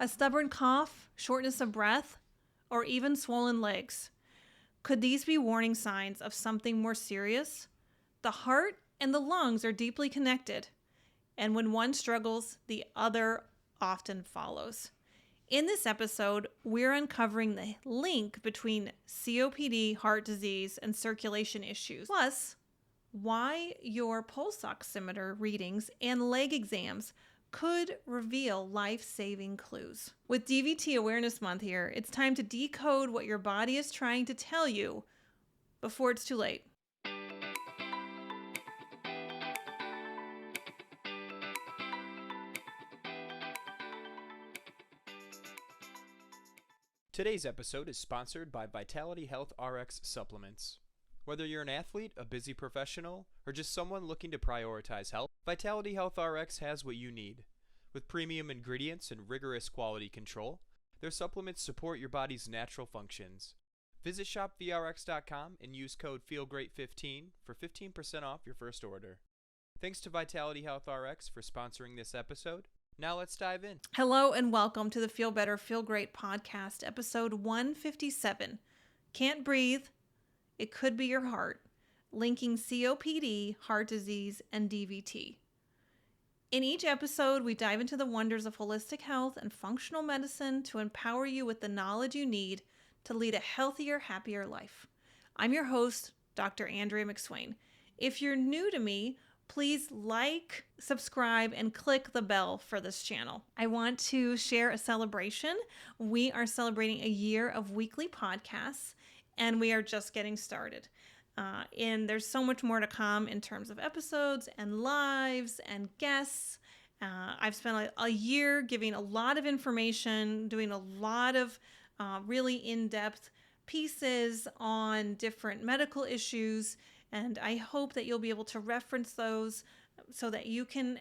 a stubborn cough, shortness of breath, or even swollen legs. Could these be warning signs of something more serious? The heart and the lungs are deeply connected, and when one struggles, the other often follows. In this episode, we're uncovering the link between COPD, heart disease, and circulation issues, plus why your pulse oximeter readings and leg exams could reveal life-saving clues. With DVT Awareness Month here, it's time to decode what your body is trying to tell you before it's too late. Today's episode is sponsored by Vitality Health RX Supplements. Whether you're an athlete, a busy professional, or just someone looking to prioritize health, Vitality Health RX has what you need. With premium ingredients and rigorous quality control, their supplements support your body's natural functions. Visit shopvrx.com and use code FEELGREAT15 for 15% off your first order. Thanks to Vitality Health RX for sponsoring this episode. Now let's dive in. Hello and welcome to the Feel Better, Feel Great podcast, episode 157. Can't breathe. It could be your heart. Linking COPD, heart disease, and DVT. In each episode, we dive into the wonders of holistic health and functional medicine to empower you with the knowledge you need to lead a healthier, happier life. I'm your host, Dr. Andrea McSwain. If you're new to me, please like, subscribe, and click the bell for this channel. I want to share a celebration. We are celebrating a year of weekly podcasts, and we are just getting started. And there's so much more to come in terms of episodes and lives and guests. I've spent a year giving a lot of information, doing a lot of really in-depth pieces on different medical issues. And I hope that you'll be able to reference those so that you can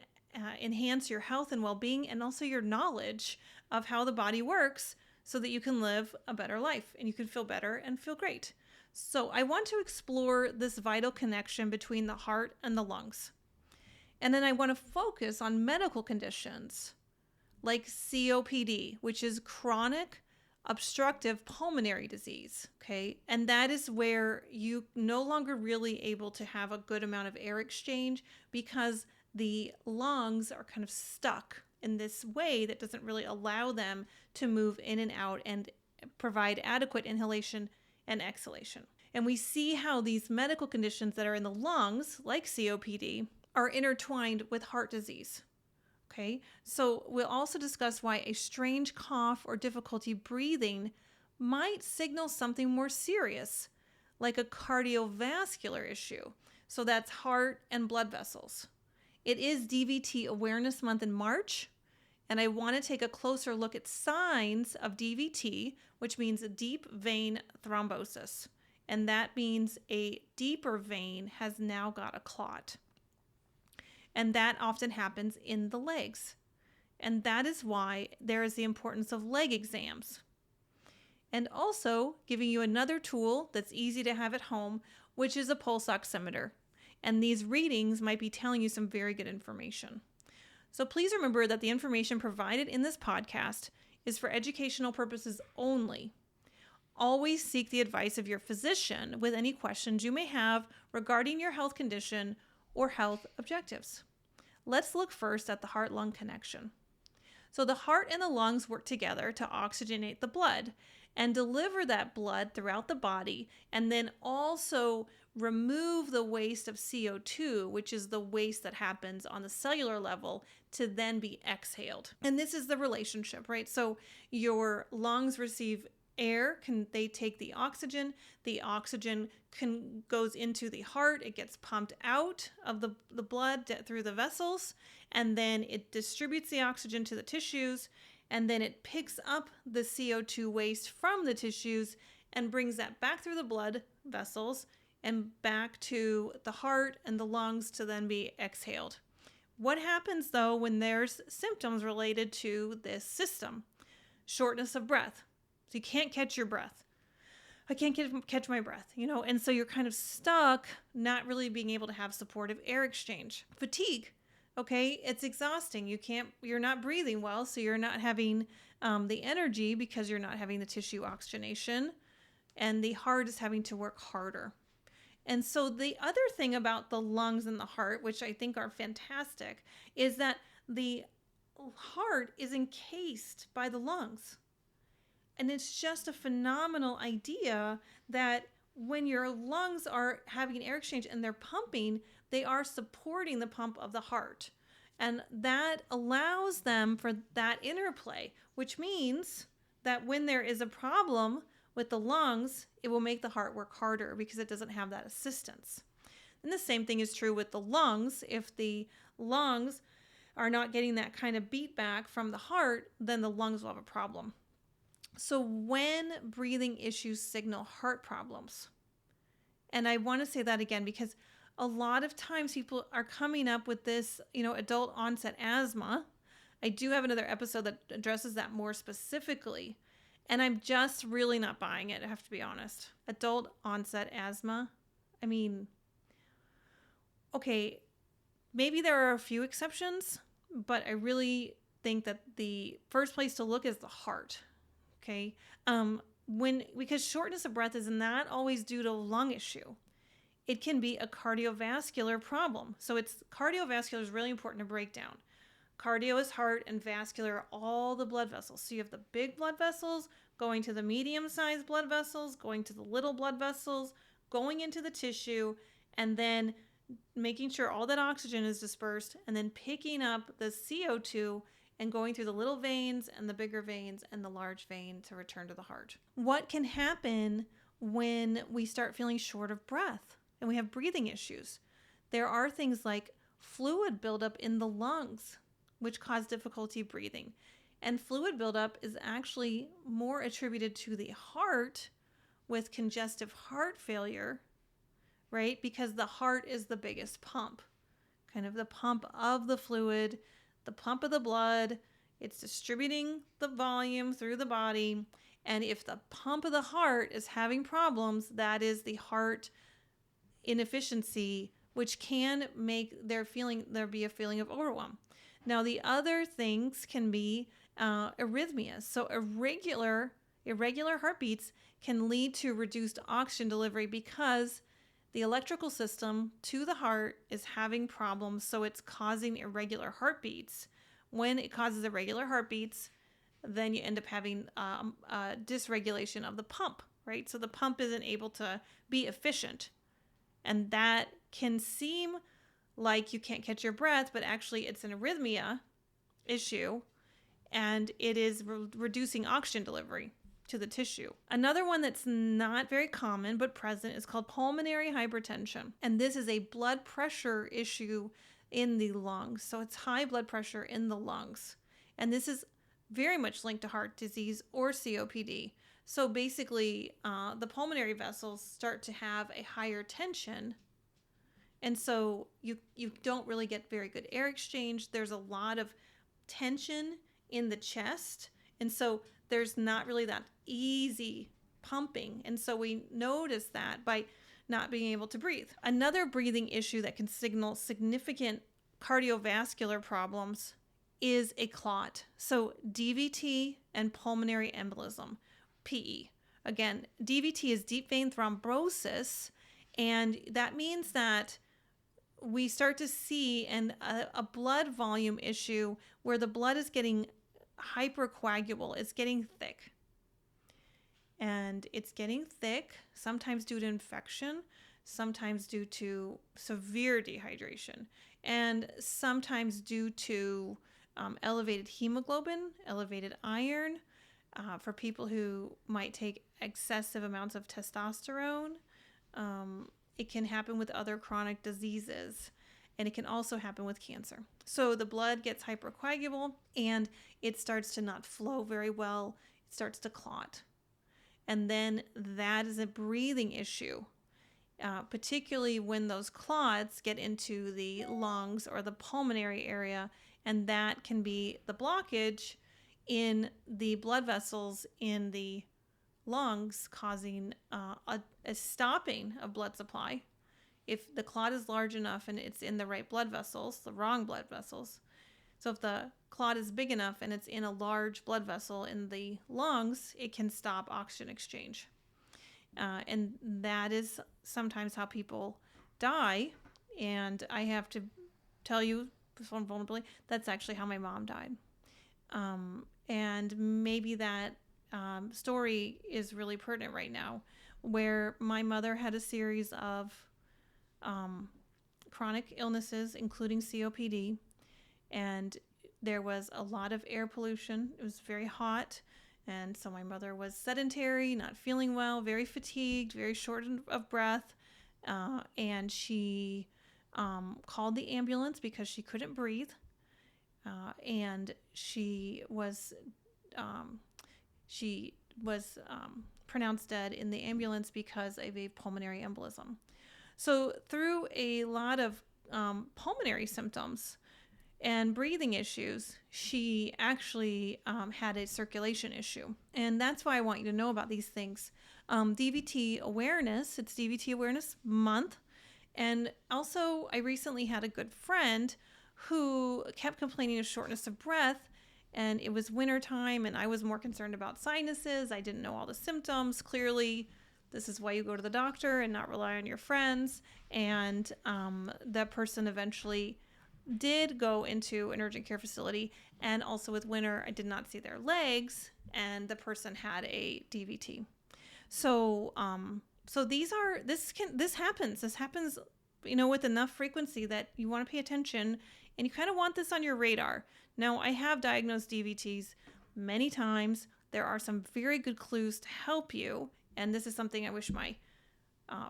enhance your health and well-being and also your knowledge of how the body works so that you can live a better life and you can feel better and feel great. So I want to explore this vital connection between the heart and the lungs. And then I want to focus on medical conditions like COPD, which is chronic obstructive pulmonary disease, okay? And that is where you no longer really able to have a good amount of air exchange because the lungs are kind of stuck in this way that doesn't really allow them to move in and out and provide adequate inhalation and exhalation. And we see how these medical conditions that are in the lungs, like COPD, are intertwined with heart disease. Okay, so we'll also discuss why a strange cough or difficulty breathing might signal something more serious, like a cardiovascular issue. So that's heart and blood vessels. It is DVT Awareness Month in March, and I want to take a closer look at signs of DVT, which means a deep vein thrombosis. And that means a deeper vein has now got a clot. And that often happens in the legs. And that is why there is the importance of leg exams. And also giving you another tool that's easy to have at home, which is a pulse oximeter. And these readings might be telling you some very good information. So please remember that the information provided in this podcast is for educational purposes only. Always seek the advice of your physician with any questions you may have regarding your health condition or health objectives. Let's look first at the heart-lung connection. So the heart and the lungs work together to oxygenate the blood and deliver that blood throughout the body, and then also remove the waste of CO2, which is the waste that happens on the cellular level, to then be exhaled. And this is the relationship, right? So your lungs receive air, they take the oxygen goes into the heart, it gets pumped out of the blood through the vessels, and then it distributes the oxygen to the tissues, and then it picks up the CO2 waste from the tissues and brings that back through the blood vessels and back to the heart and the lungs to then be exhaled. What happens though when there's symptoms related to this system? Shortness of breath. So you can't catch your breath. I can't catch my breath, and so you're kind of stuck, not really being able to have supportive air exchange. Fatigue. Okay, it's exhausting. You're not breathing well, so you're not having the energy because you're not having the tissue oxygenation, and the heart is having to work harder. And so the other thing about the lungs and the heart, which I think are fantastic, is that the heart is encased by the lungs. And it's just a phenomenal idea that when your lungs are having air exchange and they're pumping, they are supporting the pump of the heart. And that allows them for that interplay, which means that when there is a problem with the lungs, it will make the heart work harder because it doesn't have that assistance. And the same thing is true with the lungs. If the lungs are not getting that kind of beat back from the heart, then the lungs will have a problem. So when breathing issues signal heart problems, and I want to say that again because a lot of times people are coming up with this, adult onset asthma. I do have another episode that addresses that more specifically, and I'm just really not buying it, I have to be honest. Adult onset asthma. I mean, okay, maybe there are a few exceptions, but I really think that the first place to look is the heart. Okay. Because shortness of breath is not always due to a lung issue. It can be a cardiovascular problem. So cardiovascular is really important to break down. Cardio is heart and vascular are all the blood vessels. So you have the big blood vessels going to the medium-sized blood vessels, going to the little blood vessels, going into the tissue, and then making sure all that oxygen is dispersed, and then picking up the CO2 and going through the little veins and the bigger veins and the large vein to return to the heart. What can happen when we start feeling short of breath and we have breathing issues? There are things like fluid buildup in the lungs, which cause difficulty breathing. And fluid buildup is actually more attributed to the heart with congestive heart failure, right? Because the heart is the biggest pump, kind of the pump of the fluid, the pump of the blood. It's distributing the volume through the body. And if the pump of the heart is having problems, that is the heart inefficiency, which can make there be a feeling of overwhelm. Now, the other things can be arrhythmias. So irregular heartbeats can lead to reduced oxygen delivery because the electrical system to the heart is having problems, so it's causing irregular heartbeats. When it causes irregular heartbeats, then you end up having a dysregulation of the pump, right? So the pump isn't able to be efficient. And that can seem like you can't catch your breath, but actually it's an arrhythmia issue, and it is reducing oxygen delivery to the tissue. Another one that's not very common but present is called pulmonary hypertension. And this is a blood pressure issue in the lungs. So it's high blood pressure in the lungs. And this is very much linked to heart disease or COPD. So basically, the pulmonary vessels start to have a higher tension. And so you don't really get very good air exchange. There's a lot of tension in the chest. And so there's not really that easy pumping. And so we notice that by not being able to breathe. Another breathing issue that can signal significant cardiovascular problems is a clot. So DVT and pulmonary embolism, PE. Again, DVT is deep vein thrombosis, and that means that we start to see a blood volume issue where the blood is getting hypercoagulable. It's getting thick. And it's getting thick, sometimes due to infection, sometimes due to severe dehydration, and sometimes due to elevated hemoglobin, elevated iron, for people who might take excessive amounts of testosterone. It can happen with other chronic diseases, and it can also happen with cancer. So the blood gets hypercoagulable, and it starts to not flow very well. It starts to clot. And then that is a breathing issue, particularly when those clots get into the lungs or the pulmonary area, and that can be the blockage in the blood vessels in the lungs, causing a stopping of blood supply. if the clot is large enough and it's in the right blood vessels, the wrong blood vessels. So if the clot is big enough and it's in a large blood vessel in the lungs, it can stop oxygen exchange. And that is sometimes how people die. And I have to tell you vulnerably, that's actually how my mom died. And maybe that story is really pertinent right now, where my mother had a series of chronic illnesses, including COPD, and there was a lot of air pollution. It was very hot, and so my mother was sedentary, not feeling well, very fatigued, very short of breath, and she called the ambulance because she couldn't breathe, and she was pronounced dead in the ambulance because of a pulmonary embolism. So through a lot of pulmonary symptoms and breathing issues, she actually had a circulation issue. And that's why I want you to know about these things. DVT awareness, it's DVT Awareness Month. And also, I recently had a good friend who kept complaining of shortness of breath, and it was wintertime, and I was more concerned about sinuses. I didn't know all the symptoms. Clearly, this is why you go to the doctor and not rely on your friends. And that person eventually did go into an urgent care facility, and also with winter, I did not see their legs, and the person had a DVT. So, this happens, with enough frequency that you want to pay attention, and you kind of want this on your radar. Now, I have diagnosed DVTs many times. There are some very good clues to help you, and this is something I wish my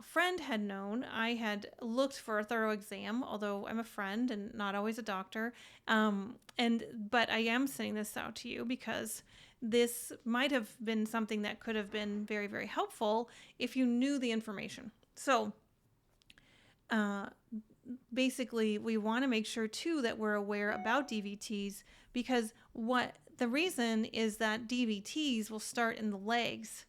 friend had known. I had looked for a thorough exam, although I'm a friend and not always a doctor. But I am sending this out to you because this might have been something that could have been very, very helpful if you knew the information. So basically, we want to make sure too that we're aware about DVTs, because the reason is that DVTs will start in the legs,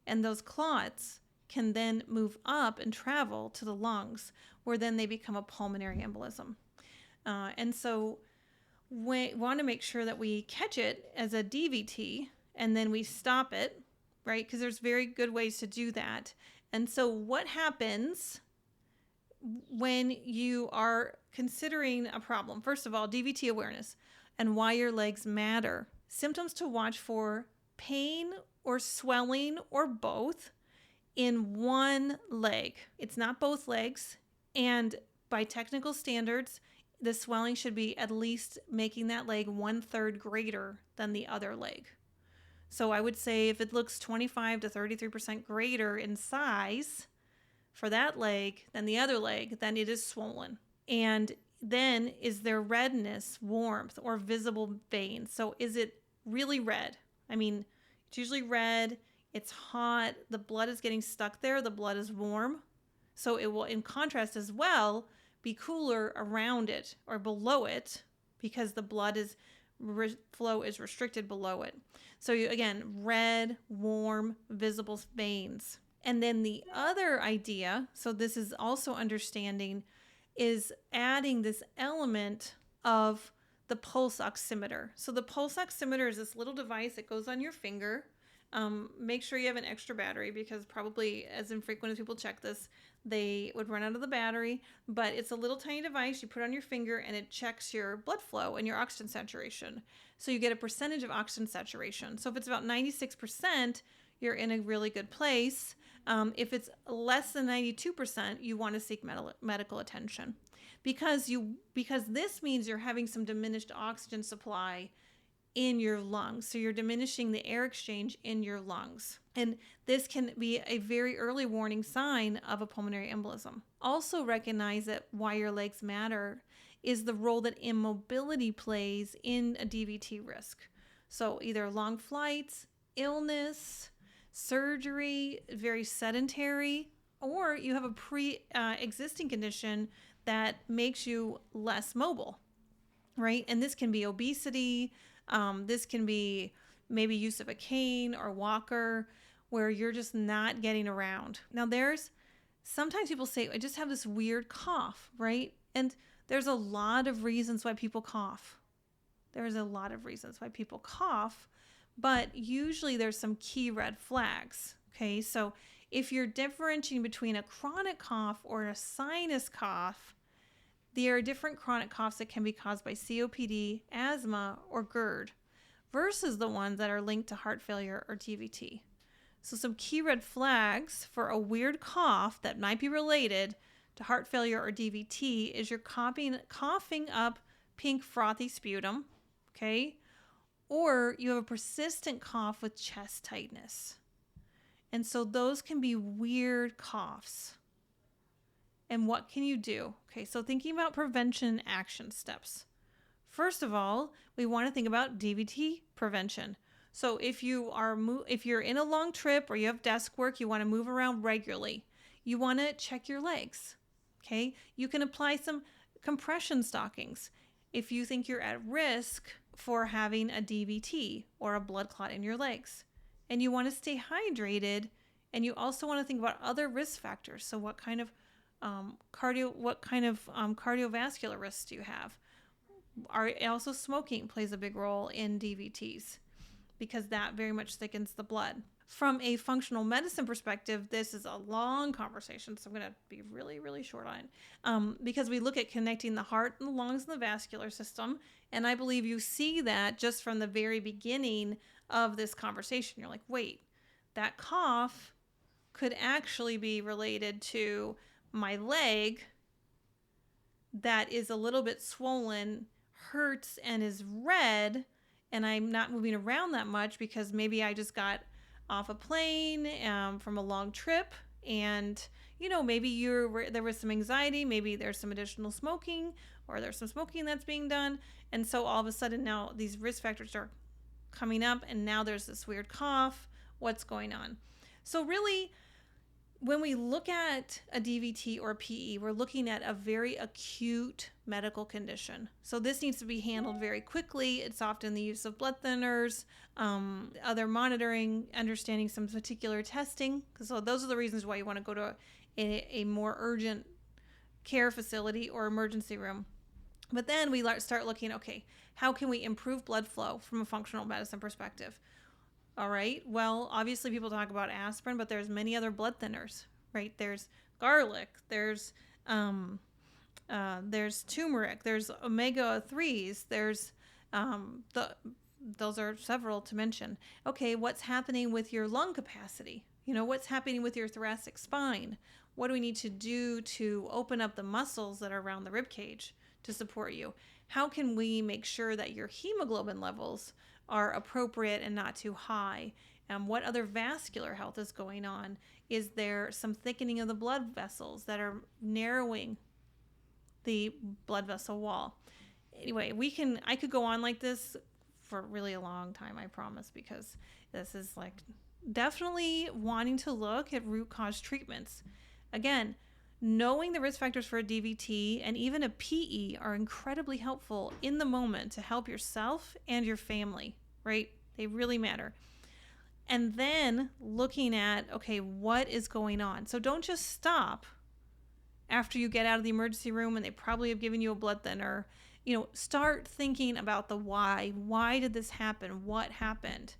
and those clots can then move up and travel to the lungs, where then they become a pulmonary embolism. And so we want to make sure that we catch it as a DVT and then we stop it, right? Because there's very good ways to do that. And so what happens when you are considering a problem? First of all, DVT awareness and why your legs matter. Symptoms to watch for: pain or swelling or both in one leg. It's not both legs. And by technical standards, the swelling should be at least making that leg 1/3 greater than the other leg. So I would say if it looks 25 to 33% greater in size for that leg than the other leg, then it is swollen. And then is there redness, warmth, or visible veins? So is it really red? I mean, it's usually red. It's hot. The blood is getting stuck there. The blood is warm. So it will, in contrast as well, be cooler around it or below it because the blood flow is restricted below it. So again, red, warm, visible veins. And then the other idea, so this is also understanding, is adding this element of the pulse oximeter. So the pulse oximeter is this little device that goes on your finger. Make sure you have an extra battery, because probably as infrequent as people check this, they would run out of the battery. But it's a little tiny device you put on your finger, and it checks your blood flow and your oxygen saturation. So you get a percentage of oxygen saturation. So if it's about 96%, you're in a really good place. If it's less than 92%, you want to seek medical attention, because this means you're having some diminished oxygen supply in your lungs. So you're diminishing the air exchange in your lungs. And this can be a very early warning sign of a pulmonary embolism. Also recognize that why your legs matter is the role that immobility plays in a DVT risk. So either long flights, illness, surgery, very sedentary, or you have a pre-existing condition that makes you less mobile, right? And this can be obesity. This can be maybe use of a cane or walker, where you're just not getting around. Now, there's sometimes people say, I just have this weird cough, right? And there's a lot of reasons why people cough. There's a lot of reasons why people cough, but usually there's some key red flags. Okay, so if you're differentiating between a chronic cough or a sinus cough, there are different chronic coughs that can be caused by COPD, asthma, or GERD versus the ones that are linked to heart failure or DVT. So some key red flags for a weird cough that might be related to heart failure or DVT is you're coughing up pink frothy sputum, okay? Or you have a persistent cough with chest tightness. And so those can be weird coughs. And what can you do? Okay, so thinking about prevention action steps. First of all, we want to think about DVT prevention. So if you're in a long trip or you have desk work, you want to move around regularly. You want to check your legs. Okay? You can apply some compression stockings if you think you're at risk for having a DVT or a blood clot in your legs. And you want to stay hydrated, and you also want to think about other risk factors. So what kind of cardiovascular risks do you have? Also smoking plays a big role in DVTs because that very much thickens the blood. From a functional medicine perspective, this is a long conversation, so I'm going to be really, really short on it because we look at connecting the heart and the lungs and the vascular system, and I believe you see that just from the very beginning of this conversation. You're like, wait, that cough could actually be related to my leg that is a little bit swollen, hurts, and is red, and I'm not moving around that much because maybe I just got off a plane from a long trip, and maybe there was some anxiety, maybe there's some additional smoking, or there's some smoking that's being done, and so all of a sudden now these risk factors are coming up, and now there's this weird cough. What's going on? So really, when we look at a DVT or a PE, we're looking at a very acute medical condition. So this needs to be handled very quickly. It's often the use of blood thinners, other monitoring, understanding some particular testing. So those are the reasons why you want to go to a more urgent care facility or emergency room. But then we start looking, okay, how can we improve blood flow from a functional medicine perspective? All right. Well, obviously people talk about aspirin, but there's many other blood thinners, right? There's garlic, there's turmeric, there's omega-3s, there's those are several to mention. Okay, what's happening with your lung capacity? What's happening with your thoracic spine? What do we need to do to open up the muscles that are around the rib cage to support you? How can we make sure that your hemoglobin levels are appropriate and not too high? What other vascular health is going on? Is there some thickening of the blood vessels that are narrowing the blood vessel wall? Anyway, I could go on like this for really a long time, I promise, because this is like definitely wanting to look at root cause treatments. Again, knowing the risk factors for a DVT and even a PE are incredibly helpful in the moment to help yourself and your family, right? They really matter. And then looking at, okay, what is going on? So don't just stop after you get out of the emergency room and they probably have given you a blood thinner. Start thinking about the why. Why did this happen? What happened?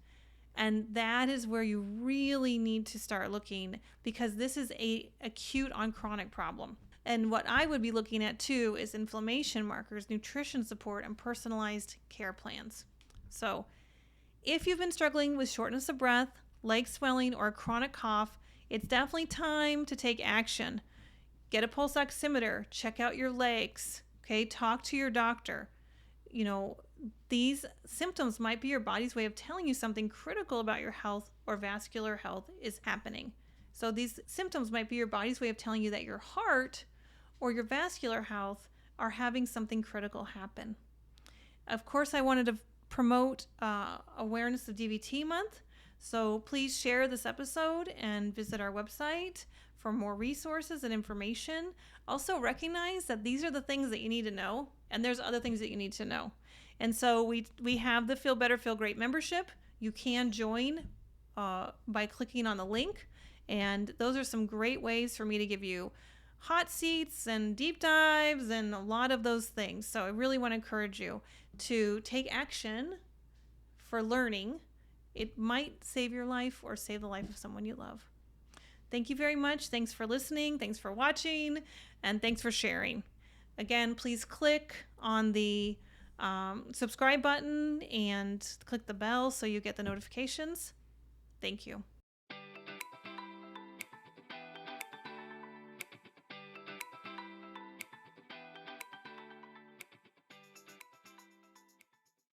And that is where you really need to start looking, because this is a acute on chronic problem. And what I would be looking at too is inflammation markers, nutrition support, and personalized care plans. So if you've been struggling with shortness of breath, leg swelling, or a chronic cough, it's definitely time to take action. Get a pulse oximeter, check out your legs, okay? Talk to your doctor. These symptoms might be your body's way of telling you something critical about your health or vascular health is happening. So these symptoms might be your body's way of telling you that your heart or your vascular health are having something critical happen. Of course, I wanted to promote Awareness of DVT Month. So please share this episode and visit our website for more resources and information. Also recognize that these are the things that you need to know, and there's other things that you need to know. And so we have the Feel Better, Feel Great membership. You can join by clicking on the link, And those are some great ways for me to give you hot seats and deep dives and a lot of those things. So I really want to encourage you to take action for learning. It might save your life or save the life of someone you love. Thank you very much. Thanks for listening. Thanks for watching. And thanks for sharing. Again, please click on the subscribe button and click the bell so you get the notifications. Thank you.